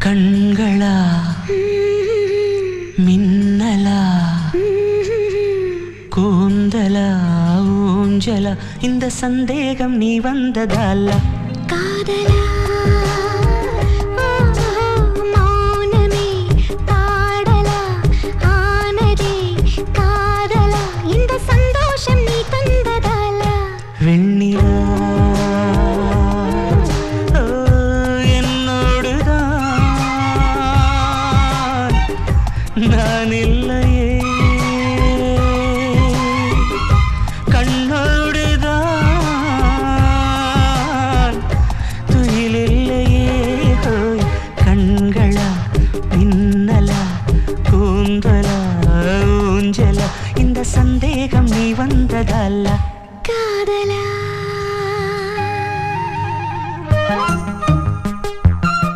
கண்களா மின்னலா கூந்தலா ஊஞ்சலா இந்த சந்தேகம் நீ வந்ததால காதலா மௌனமே பாடலா ஆனதே காதலா இந்த சந்தோஷம் நீ தந்ததால வெண்ணிலா நான் இல்லையே கண்ணோடுதான் துயில் இல்லையே கண்களா மின்னலா கூந்தலா ஊஞ்சலா இந்த சந்தேகம் நீ வந்ததல்ல